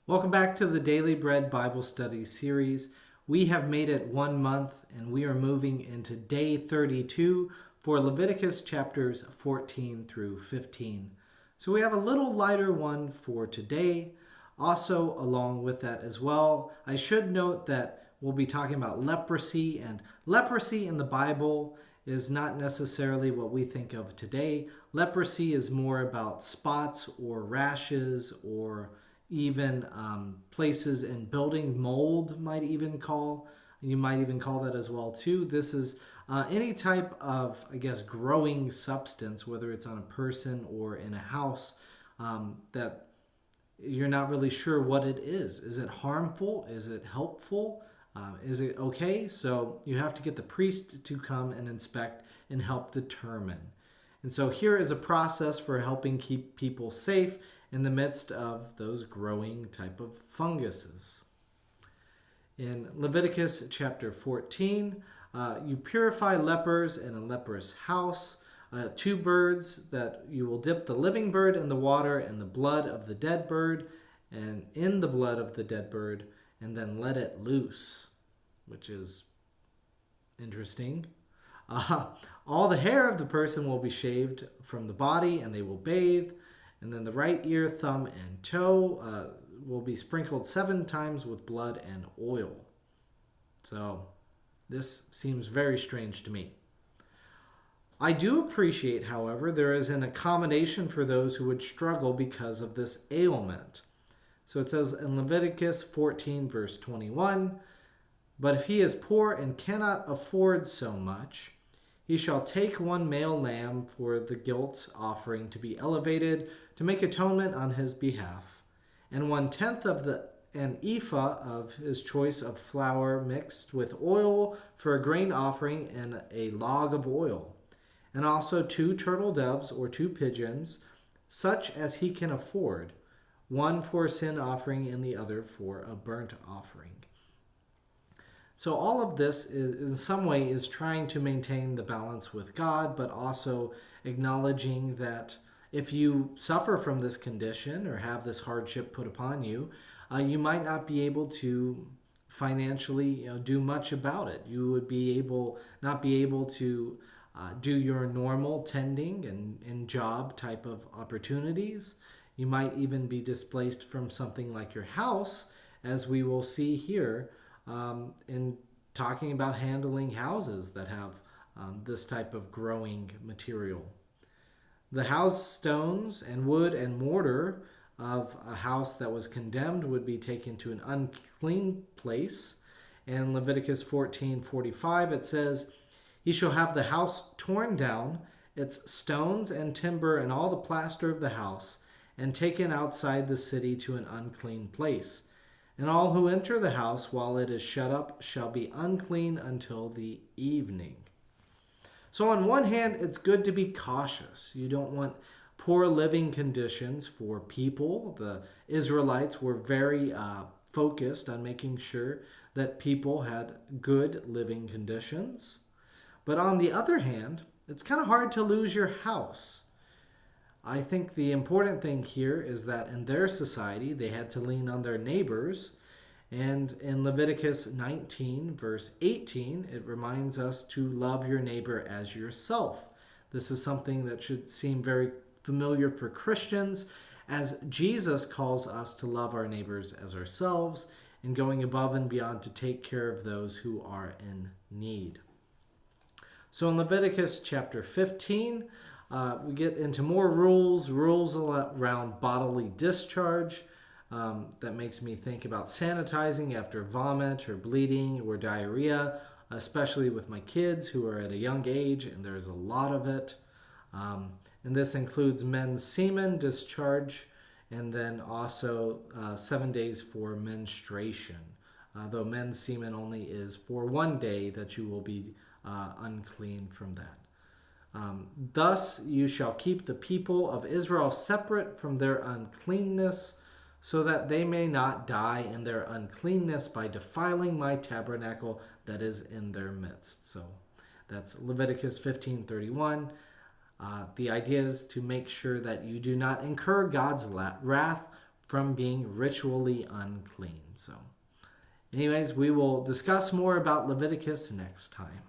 Welcome back to the Daily Bread Bible Study series. We have made it 1 month and we are moving into day 32 for Leviticus chapters 14 through 15. So we have a little lighter one for today. Also, along with that as well, I should note that we'll be talking about leprosy, and leprosy in the Bible is not necessarily what we think of today. Leprosy is more about spots or rashes or even places in building mold you might even call that as well too. This is any type of, growing substance, whether it's on a person or in a house, that you're not really sure what it is. Is it harmful? Is it helpful? Is it okay? So you have to get the priest to come and inspect and help determine. And so here is a process for helping keep people safe in the midst of those growing type of funguses. In Leviticus chapter 14, you purify lepers in a leprous house. 2 birds that you will dip the living bird in the water and the blood of the dead bird, and in the blood of the dead bird, and then let it loose, which is interesting. All the hair of the person will be shaved from the body, and they will bathe. And then the right ear, thumb, and toe will be sprinkled 7 times with blood and oil. So this seems very strange to me. I do appreciate, however, there is an accommodation for those who would struggle because of this ailment. So it says in Leviticus 14, verse 21, "But if he is poor and cannot afford so much, he shall take 1 male lamb for the guilt offering to be elevated to make atonement on his behalf, and 1/10 of an ephah of his choice of flour mixed with oil for a grain offering and a log of oil, and also 2 turtle doves or 2 pigeons, such as he can afford, one for a sin offering and the other for a burnt offering." So all of this is in some way is trying to maintain the balance with God, but also acknowledging that if you suffer from this condition or have this hardship put upon you, you might not be able to financially do much about it. You would not be able to do your normal tending and job type of opportunities. You might even be displaced from something like your house, as we will see here in talking about handling houses that have this type of growing material. The house stones and wood and mortar of a house that was condemned would be taken to an unclean place. In Leviticus 14:45 it says, "He shall have the house torn down, its stones and timber and all the plaster of the house, and taken outside the city to an unclean place. And all who enter the house while it is shut up shall be unclean until the evening." So on one hand, it's good to be cautious. You don't want poor living conditions for people. The Israelites were very focused on making sure that people had good living conditions. But on the other hand, it's kind of hard to lose your house. I think the important thing here is that in their society, they had to lean on their neighbors. And in Leviticus 19, verse 18, it reminds us to love your neighbor as yourself. This is something that should seem very familiar for Christians, as Jesus calls us to love our neighbors as ourselves and going above and beyond to take care of those who are in need. So in Leviticus chapter 15, we get into more rules around bodily discharge. That makes me think about sanitizing after vomit or bleeding or diarrhea, especially with my kids who are at a young age, and there's a lot of it. And this includes men's semen discharge, and then also 7 days for menstruation. Though men's semen only is for 1 day that you will be unclean from that. "Thus you shall keep the people of Israel separate from their uncleanness, so that they may not die in their uncleanness by defiling my tabernacle that is in their midst." So that's Leviticus 15:31. The idea is to make sure that you do not incur God's wrath from being ritually unclean. So anyways, we will discuss more about Leviticus next time.